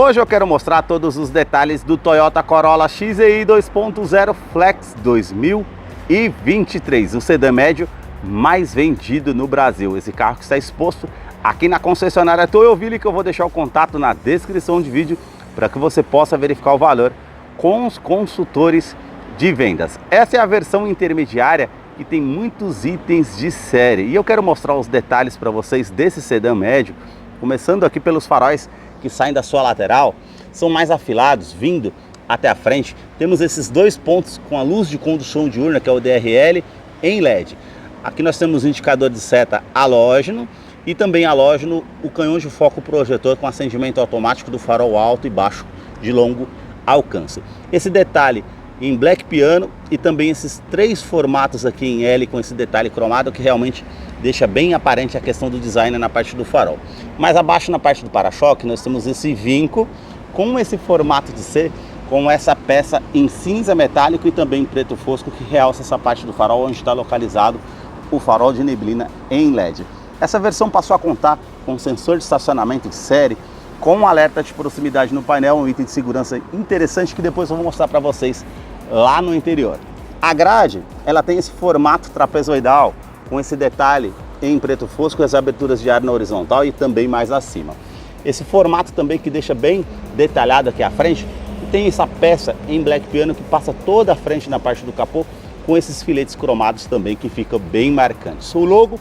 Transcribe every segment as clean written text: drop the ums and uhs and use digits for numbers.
Hoje eu quero mostrar todos os detalhes do Toyota Corolla XEI 2.0 Flex 2023, o sedã médio mais vendido no Brasil. Esse carro que está exposto aqui na concessionária Toyoville, que eu vou deixar o contato na descrição de vídeo para que você possa verificar o valor com os consultores de vendas. Essa é a versão intermediária que tem muitos itens de série e eu quero mostrar os detalhes para vocês desse sedã médio, começando aqui pelos faróis que saem da sua lateral, são mais afilados, vindo até a frente. Temos esses dois pontos com a luz de condução diurna, que é o DRL, em LED. Aqui nós temos o indicador de seta halógeno e também halógeno o canhão de foco projetor com acendimento automático do farol alto e baixo de longo alcance. Esse detalhe em black piano e também esses três formatos aqui em L com esse detalhe cromado que realmente deixa bem aparente a questão do design na parte do farol. Mais abaixo na parte do para-choque nós temos esse vinco com esse formato de C, com essa peça em cinza metálico e também em preto fosco que realça essa parte do farol onde está localizado o farol de neblina em LED. Essa versão passou a contar com sensor de estacionamento em série, com um alerta de proximidade no painel, um item de segurança interessante que depois eu vou mostrar para vocês lá no interior. A grade, ela tem esse formato trapezoidal, com esse detalhe em preto fosco, as aberturas de ar na horizontal e também mais acima. Esse formato também que deixa bem detalhado aqui à frente, e tem essa peça em black piano que passa toda a frente na parte do capô, com esses filetes cromados também que ficam bem marcantes. O logo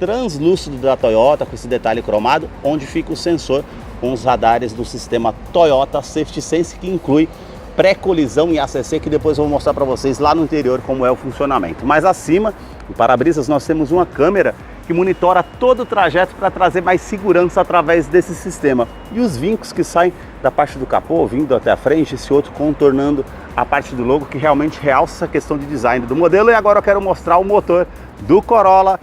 translúcido da Toyota com esse detalhe cromado, onde fica o sensor com os radares do sistema Toyota Safety Sense, que inclui pré-colisão e ACC, que depois eu vou mostrar para vocês lá no interior como é o funcionamento. Mais acima, no para-brisas, nós temos uma câmera que monitora todo o trajeto para trazer mais segurança através desse sistema. E os vincos que saem da parte do capô, vindo até a frente, esse outro contornando a parte do logo, que realmente realça essa questão de design do modelo. E agora eu quero mostrar o motor do Corolla.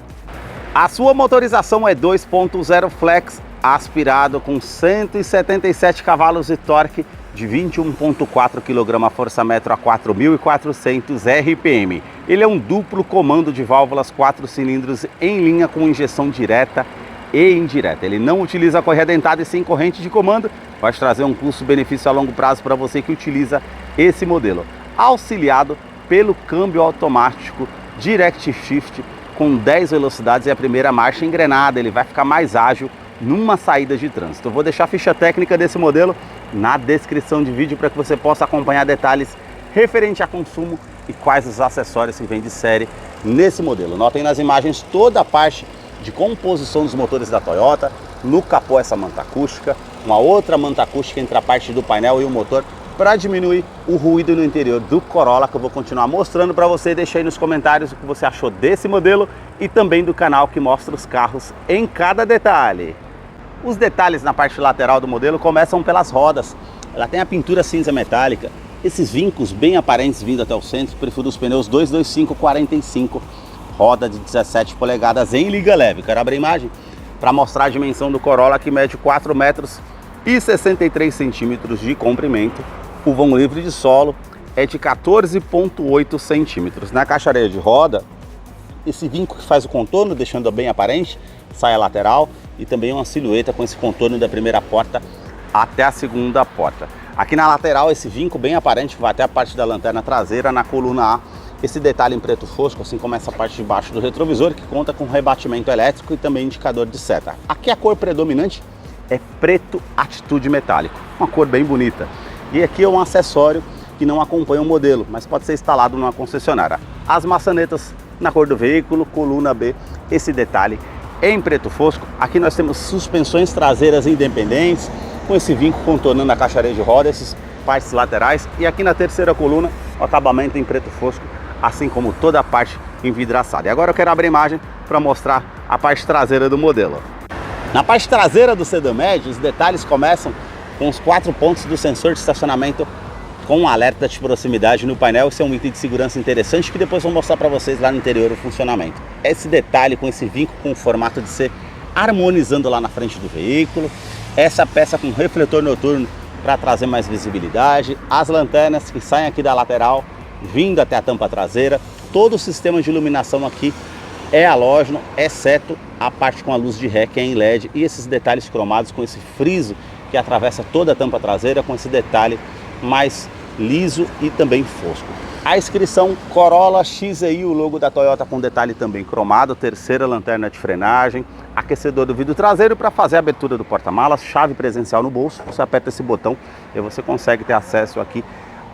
A sua motorização é 2.0 Flex aspirado com 177 cavalos de torque de 21.4 kgfm a 4.400 RPM. Ele é um duplo comando de válvulas 4 cilindros em linha com injeção direta e indireta. Ele não utiliza correia dentada e sim corrente de comando. Vai trazer um custo-benefício a longo prazo para você que utiliza esse modelo. Auxiliado pelo câmbio automático Direct Shift com 10 velocidades e a primeira marcha engrenada. Ele vai ficar mais ágil numa saída de trânsito. Eu vou deixar a ficha técnica desse modelo na descrição de vídeo para que você possa acompanhar detalhes referente a consumo e quais os acessórios que vem de série nesse modelo. Notem nas imagens toda a parte de composição dos motores da Toyota. No capô essa manta acústica, uma outra manta acústica entre a parte do painel e o motor para diminuir o ruído no interior do Corolla, que eu vou continuar mostrando para você. Deixa aí nos comentários o que você achou desse modelo e também do canal que mostra os carros em cada detalhe. Os detalhes na parte lateral do modelo começam pelas rodas. Ela tem a pintura cinza metálica, esses vincos bem aparentes vindo até o centro, perfil os pneus 225/45, roda de 17 polegadas em liga leve. Quero abrir a imagem para mostrar a dimensão do Corolla, que mede 4 metros e 63 centímetros de comprimento. O vão livre de solo é de 14,8 centímetros. Na caixa-areia de roda, esse vinco que faz o contorno, deixando bem aparente, saia lateral e também uma silhueta com esse contorno da primeira porta até a segunda porta. Aqui na lateral, esse vinco bem aparente vai até a parte da lanterna traseira na coluna A. Esse detalhe em preto fosco, assim como essa parte de baixo do retrovisor, que conta com rebatimento elétrico e também indicador de seta. Aqui a cor predominante é preto atitude metálico, uma cor bem bonita. E aqui é um acessório que não acompanha o modelo, mas pode ser instalado numa concessionária. As maçanetas na cor do veículo, coluna B, esse detalhe em preto fosco. Aqui nós temos suspensões traseiras independentes, com esse vinco contornando a caixa-areia de roda, essas partes laterais. E aqui na terceira coluna, o acabamento em preto fosco, assim como toda a parte envidraçada. E agora eu quero abrir a imagem para mostrar a parte traseira do modelo. Na parte traseira do sedã médio, os detalhes começam com os 4 pontos do sensor de estacionamento com um alerta de proximidade no painel. Esse é um item de segurança interessante que depois eu vou mostrar para vocês lá no interior o funcionamento. Esse detalhe com esse vinco com o formato de C harmonizando lá na frente do veículo. Essa peça com refletor noturno para trazer mais visibilidade. As lanternas que saem aqui da lateral, vindo até a tampa traseira. Todo o sistema de iluminação aqui é halógeno, exceto a parte com a luz de ré, que é em LED. E esses detalhes cromados com esse friso que atravessa toda a tampa traseira com esse detalhe mais liso e também fosco. A inscrição Corolla XEI, o logo da Toyota com detalhe também cromado, terceira lanterna de frenagem, aquecedor do vidro traseiro para fazer a abertura do porta-malas, chave presencial no bolso, você aperta esse botão e você consegue ter acesso aqui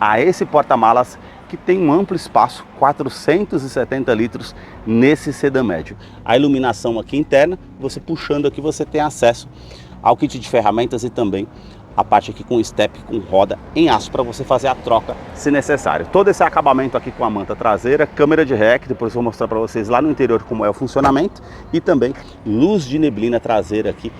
a esse porta-malas que tem um amplo espaço, 470 litros nesse sedã médio. A iluminação aqui interna, você puxando aqui você tem acesso ao kit de ferramentas e também a parte aqui com step, com roda em aço para você fazer a troca se necessário. Todo esse acabamento aqui com a manta traseira, câmera de ré, que depois eu vou mostrar para vocês lá no interior como é o funcionamento, e também luz de neblina traseira aqui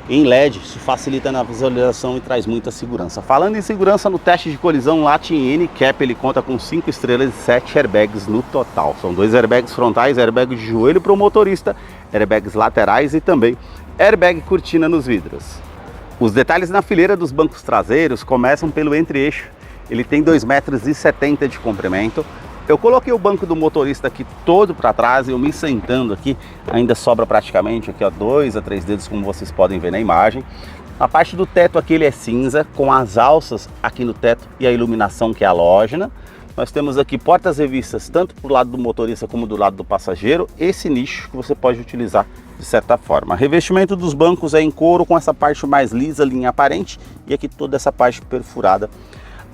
em LED, isso facilita na visualização e traz muita segurança. Falando em segurança, no teste de colisão Latin NCAP ele conta com 5 estrelas e 7 airbags no total. São 2 airbags frontais, airbag de joelho para o motorista, airbags laterais e também airbag cortina nos vidros. Os detalhes na fileira dos bancos traseiros começam pelo entre-eixo. Ele tem 2,70 m de comprimento. Eu coloquei o banco do motorista aqui todo para trás e eu me sentando aqui, ainda sobra praticamente aqui, ó, 2 a 3 dedos, como vocês podem ver na imagem. A parte do teto aqui ele é cinza, com as alças aqui no teto e a iluminação que é halógena. Nós temos aqui portas revistas tanto para o lado do motorista como do lado do passageiro. Esse nicho que você pode utilizar de certa forma. Revestimento dos bancos é em couro com essa parte mais lisa, linha aparente, e aqui toda essa parte perfurada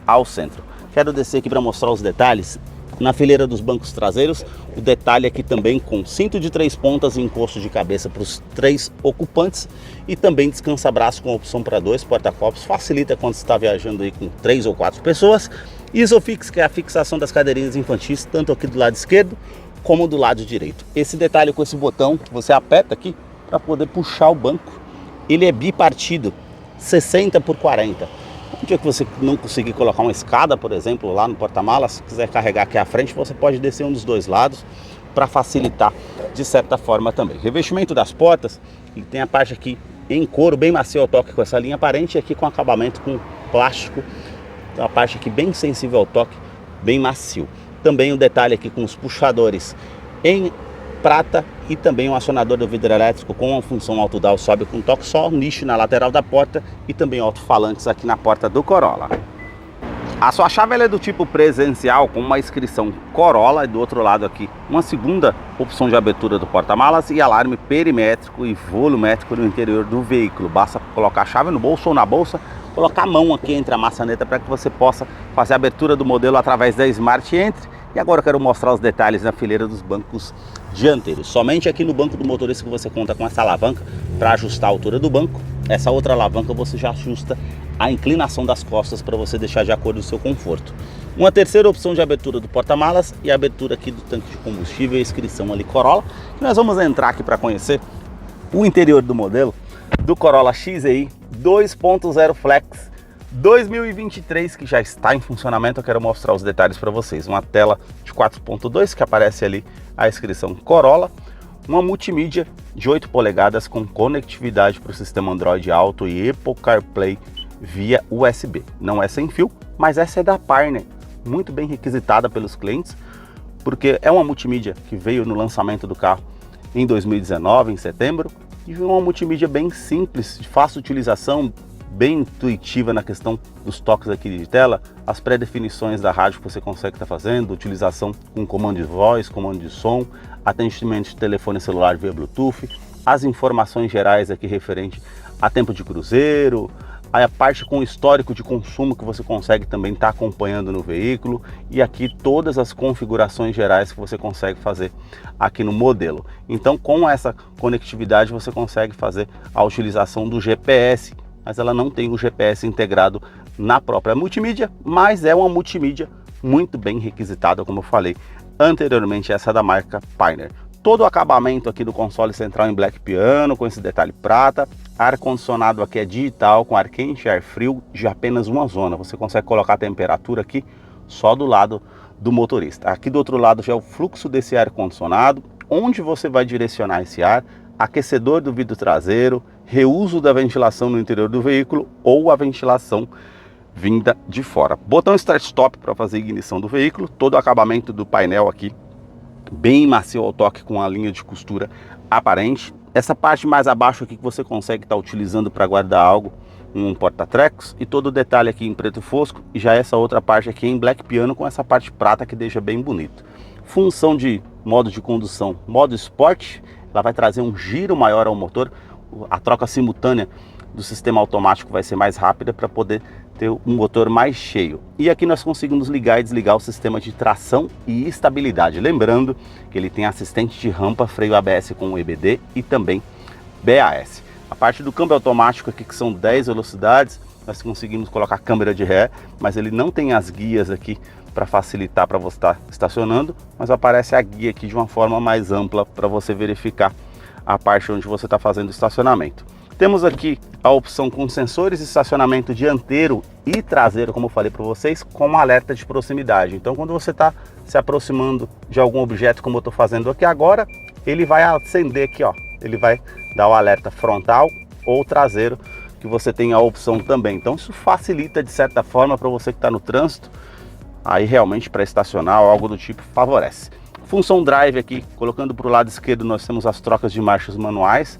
ao centro. Quero descer aqui para mostrar os detalhes. Na fileira dos bancos traseiros, o detalhe aqui também com cinto de 3 pontas e encosto de cabeça para os 3 ocupantes e também descansa-braço com opção para 2 porta-copos, facilita quando você está viajando aí com 3 ou 4 pessoas. Isofix, que é a fixação das cadeirinhas infantis, tanto aqui do lado esquerdo como do lado direito. Esse detalhe com esse botão que você aperta aqui para poder puxar o banco, ele é bipartido, 60 por 40. Um dia que você não conseguir colocar uma escada, por exemplo, lá no porta-malas, se quiser carregar aqui à frente, você pode descer um dos dois lados para facilitar de certa forma também. Revestimento das portas, ele tem a parte aqui em couro, bem macio ao toque com essa linha aparente, e aqui com acabamento com plástico, então a parte aqui bem sensível ao toque, bem macio. Também um detalhe aqui com os puxadores em prata e também um acionador do vidro elétrico com a função autodown sobe com toque só, um nicho na lateral da porta e também alto-falantes aqui na porta do Corolla. A sua chave ela é do tipo presencial com uma inscrição Corolla e do outro lado aqui uma segunda opção de abertura do porta-malas e alarme perimétrico e volumétrico no interior do veículo. Basta colocar a chave no bolso ou na bolsa, colocar a mão aqui entre a maçaneta para que você possa fazer a abertura do modelo através da Smart Entry. E agora eu quero mostrar os detalhes na fileira dos bancos dianteiros. Somente aqui no banco do motorista que você conta com essa alavanca para ajustar a altura do banco. Essa outra alavanca você já ajusta a inclinação das costas para você deixar de acordo com o seu conforto. Uma terceira opção de abertura do porta-malas e a abertura aqui do tanque de combustível e a inscrição ali Corolla. Que nós vamos entrar aqui para conhecer o interior do modelo do Corolla XEI 2.0 Flex 2023, que já está em funcionamento. Eu quero mostrar os detalhes para vocês. Uma tela de 4.2 que aparece ali a inscrição Corolla, uma multimídia de 8 polegadas com conectividade para o sistema Android Auto e Apple CarPlay via USB. Não é sem fio, mas essa é da Pioneer, muito bem requisitada pelos clientes, porque é uma multimídia que veio no lançamento do carro em 2019, em setembro, e uma multimídia bem simples, de fácil utilização, bem intuitiva na questão dos toques aqui de tela, as pré-definições da rádio que você consegue estar fazendo, utilização com comando de voz, comando de som, atendimento de telefone celular via Bluetooth, as informações gerais aqui referente a tempo de cruzeiro, a parte com histórico de consumo que você consegue também estar acompanhando no veículo, e aqui todas as configurações gerais que você consegue fazer aqui no modelo. Então com essa conectividade você consegue fazer a utilização do GPS, mas ela não tem o GPS integrado na própria multimídia, mas é uma multimídia muito bem requisitada, como eu falei anteriormente, essa da marca Pioneer. Todo o acabamento aqui do console central em black piano, com esse detalhe prata, ar-condicionado aqui é digital, com ar quente e ar frio de apenas uma zona. Você consegue colocar a temperatura aqui só do lado do motorista. Aqui do outro lado já é o fluxo desse ar-condicionado, onde você vai direcionar esse ar, aquecedor do vidro traseiro, reuso da ventilação no interior do veículo ou a ventilação vinda de fora. Botão start-stop para fazer a ignição do veículo, todo o acabamento do painel aqui bem macio ao toque com a linha de costura aparente. Essa parte mais abaixo aqui que você consegue estar utilizando para guardar algo, um porta-trecos e todo o detalhe aqui em preto fosco, e já essa outra parte aqui em black piano com essa parte prata que deixa bem bonito. Função de modo de condução, modo esporte, ela vai trazer um giro maior ao motor, a troca simultânea do sistema automático vai ser mais rápida para poder ter um motor mais cheio. E aqui nós conseguimos ligar e desligar o sistema de tração e estabilidade, lembrando que ele tem assistente de rampa, freio ABS com EBD e também BAS. A parte do câmbio automático aqui, que são 10 velocidades, nós conseguimos colocar câmera de ré, mas ele não tem as guias aqui para facilitar para você estar estacionando, mas aparece a guia aqui de uma forma mais ampla para você verificar a parte onde você está fazendo o estacionamento. Temos aqui a opção com sensores de estacionamento dianteiro e traseiro, como eu falei para vocês, com alerta de proximidade. Então, quando você está se aproximando de algum objeto, como eu estou fazendo aqui agora, ele vai acender aqui, ó. Ele vai dar o alerta frontal ou traseiro, que você tem a opção também. Então, isso facilita de certa forma para você que está no trânsito, aí realmente para estacionar ou algo do tipo, favorece. Função drive aqui, colocando para o lado esquerdo, nós temos as trocas de marchas manuais.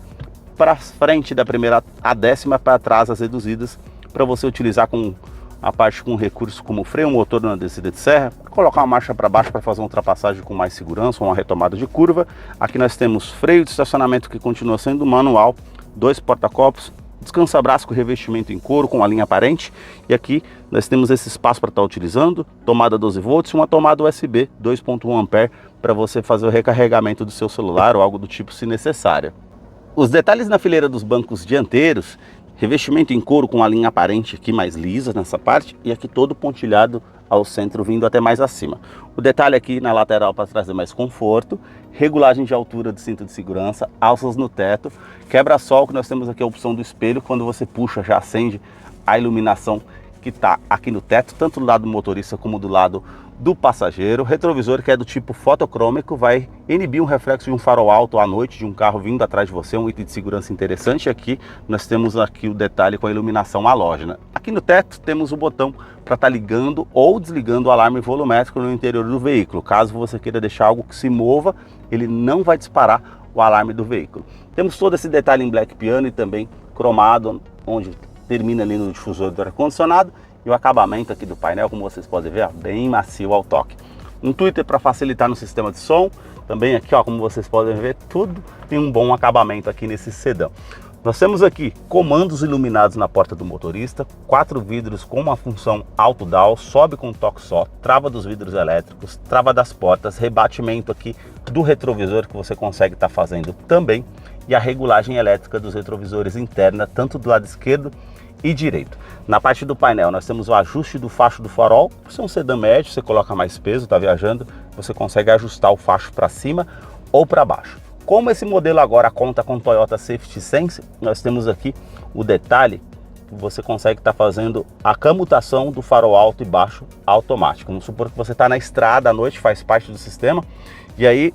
Para frente da primeira a décima, para trás as reduzidas, para você utilizar com a parte com recurso como freio motor na descida de serra, colocar uma marcha para baixo para fazer uma ultrapassagem com mais segurança, uma retomada de curva. Aqui nós temos freio de estacionamento que continua sendo manual, 2 porta-copos, descansa-braço com revestimento em couro com a linha aparente, e aqui nós temos esse espaço para estar utilizando, tomada 12 volts e uma tomada USB 2.1 ampere para você fazer o recarregamento do seu celular ou algo do tipo se necessário. Os detalhes na fileira dos bancos dianteiros, revestimento em couro com a linha aparente aqui mais lisa nessa parte, e aqui todo pontilhado ao centro vindo até mais acima. O detalhe aqui na lateral para trazer mais conforto, regulagem de altura do cinto de segurança, alças no teto, quebra-sol, que nós temos aqui a opção do espelho, quando você puxa já acende a iluminação que está aqui no teto, tanto do lado do motorista como do lado do passageiro. Retrovisor, que é do tipo fotocrômico, vai inibir um reflexo de um farol alto à noite de um carro vindo atrás de você, um item de segurança interessante. Aqui nós temos aqui o detalhe com a iluminação halógena. Aqui no teto temos o botão para estar ligando ou desligando o alarme volumétrico no interior do veículo. Caso você queira deixar algo que se mova, ele não vai disparar o alarme do veículo. Temos todo esse detalhe em black piano e também cromado, onde termina ali no difusor do ar-condicionado, e o acabamento aqui do painel, como vocês podem ver, ó, bem macio ao toque. Um tweeter para facilitar no sistema de som, também aqui, ó, como vocês podem ver, tudo tem um bom acabamento aqui nesse sedã. Nós temos aqui comandos iluminados na porta do motorista, 4 vidros com uma função auto-down, sobe com um toque só, trava dos vidros elétricos, trava das portas, rebatimento aqui do retrovisor que você consegue estar fazendo também, e a regulagem elétrica dos retrovisores interna, tanto do lado esquerdo e direito. Na parte do painel nós temos o ajuste do facho do farol. Por ser um sedã médio, você coloca mais peso, está viajando, você consegue ajustar o facho para cima ou para baixo. Como esse modelo agora conta com Toyota Safety Sense, nós temos aqui o detalhe que você consegue estar fazendo a comutação do farol alto e baixo automático. Vamos supor que você está na estrada à noite, faz parte do sistema, e aí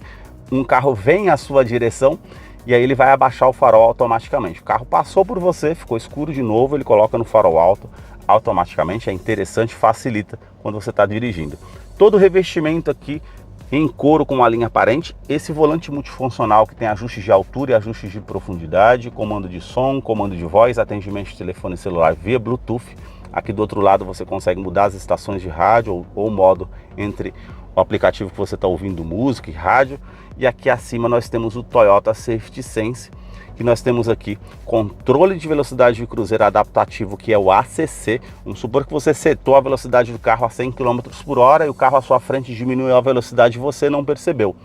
um carro vem à sua direção, e aí ele vai abaixar o farol automaticamente. O carro passou por você, ficou escuro de novo, ele coloca no farol alto automaticamente. É interessante, facilita quando você está dirigindo. Todo o revestimento aqui em couro com a linha aparente. Esse volante multifuncional que tem ajustes de altura e ajustes de profundidade, comando de som, comando de voz, atendimento de telefone celular via Bluetooth. Aqui do outro lado você consegue mudar as estações de rádio ou modo entre o aplicativo que você está ouvindo música e rádio. E aqui acima nós temos o Toyota Safety Sense, que nós temos aqui controle de velocidade de cruzeiro adaptativo, que é o ACC. Vamos supor que você setou a velocidade do carro a 100 km por hora e o carro à sua frente diminuiu a velocidade e você não percebeu.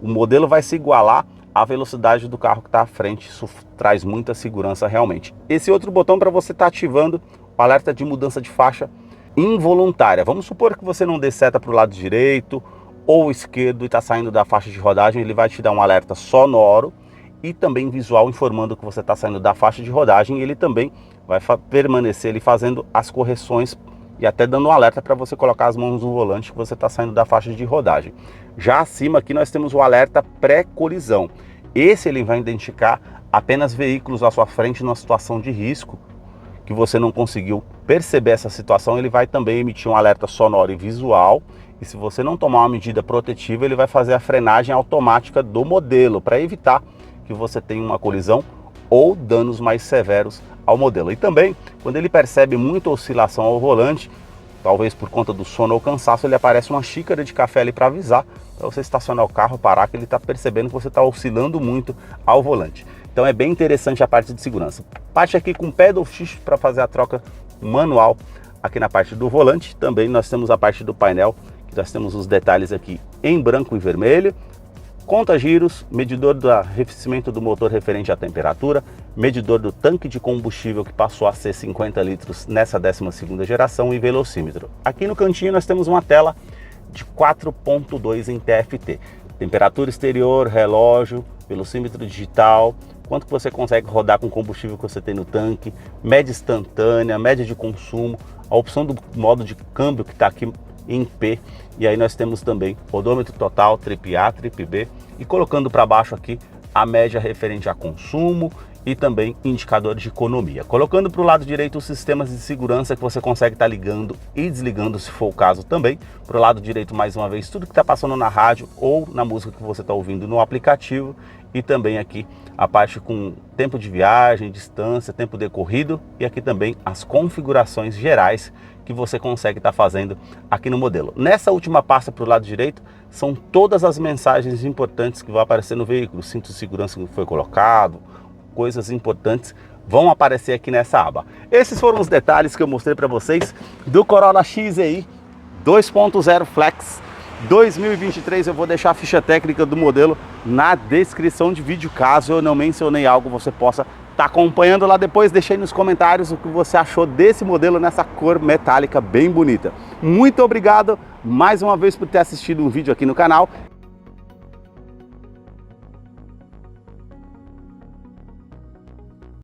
O modelo vai se igualar à velocidade do carro que está à frente. Isso traz muita segurança realmente. Esse outro botão para você estar ativando o alerta de mudança de faixa involuntária. Vamos supor que você não dê seta para o lado direito ou esquerdo e está saindo da faixa de rodagem, ele vai te dar um alerta sonoro e também visual informando que você está saindo da faixa de rodagem, e ele também vai permanecer ali fazendo as correções e até dando um alerta para você colocar as mãos no volante que você está saindo da faixa de rodagem. Já acima aqui nós temos o alerta pré-colisão. Esse ele vai identificar apenas veículos à sua frente numa situação de risco, que você não conseguiu perceber essa situação, ele vai também emitir um alerta sonoro e visual. E se você não tomar uma medida protetiva, ele vai fazer a frenagem automática do modelo para evitar que você tenha uma colisão ou danos mais severos ao modelo. E também, quando ele percebe muita oscilação ao volante, talvez por conta do sono ou cansaço, ele aparece uma xícara de café ali para avisar, para você estacionar o carro, parar, que ele está percebendo que você está oscilando muito ao volante. Então é bem interessante a parte de segurança. Parte aqui com pedal shift para fazer a troca manual aqui na parte do volante. Também nós temos a parte do painel, que nós temos os detalhes aqui em branco e vermelho. Conta giros, medidor do arrefecimento do motor referente à temperatura, medidor do tanque de combustível que passou a ser 50 litros nessa 12ª geração e velocímetro. Aqui no cantinho nós temos uma tela de 4.2 em TFT. Temperatura exterior, relógio, velocímetro digital, quanto que você consegue rodar com o combustível que você tem no tanque, média instantânea, média de consumo, a opção do modo de câmbio que está aqui em P, e aí nós temos também odômetro total, trip A, trip B, e colocando para baixo aqui a média referente a consumo e também indicador de economia. Colocando para o lado direito os sistemas de segurança que você consegue estar ligando e desligando se for o caso também. Para o lado direito, mais uma vez, tudo que está passando na rádio ou na música que você está ouvindo no aplicativo, e também aqui a parte com tempo de viagem, distância, tempo decorrido, e aqui também as configurações gerais que você consegue estar fazendo aqui no modelo. Nessa última pasta para o lado direito são todas as mensagens importantes que vão aparecer no veículo, cinto de segurança que foi colocado, coisas importantes vão aparecer aqui nessa aba. Esses foram os detalhes que eu mostrei para vocês do Corolla XEI 2.0 Flex 2023. Eu vou deixar a ficha técnica do modelo na descrição de vídeo, caso eu não mencionei algo, você possa estar acompanhando lá depois. Deixa aí nos comentários o que você achou desse modelo nessa cor metálica bem bonita. Muito obrigado mais uma vez por ter assistido um vídeo aqui no canal,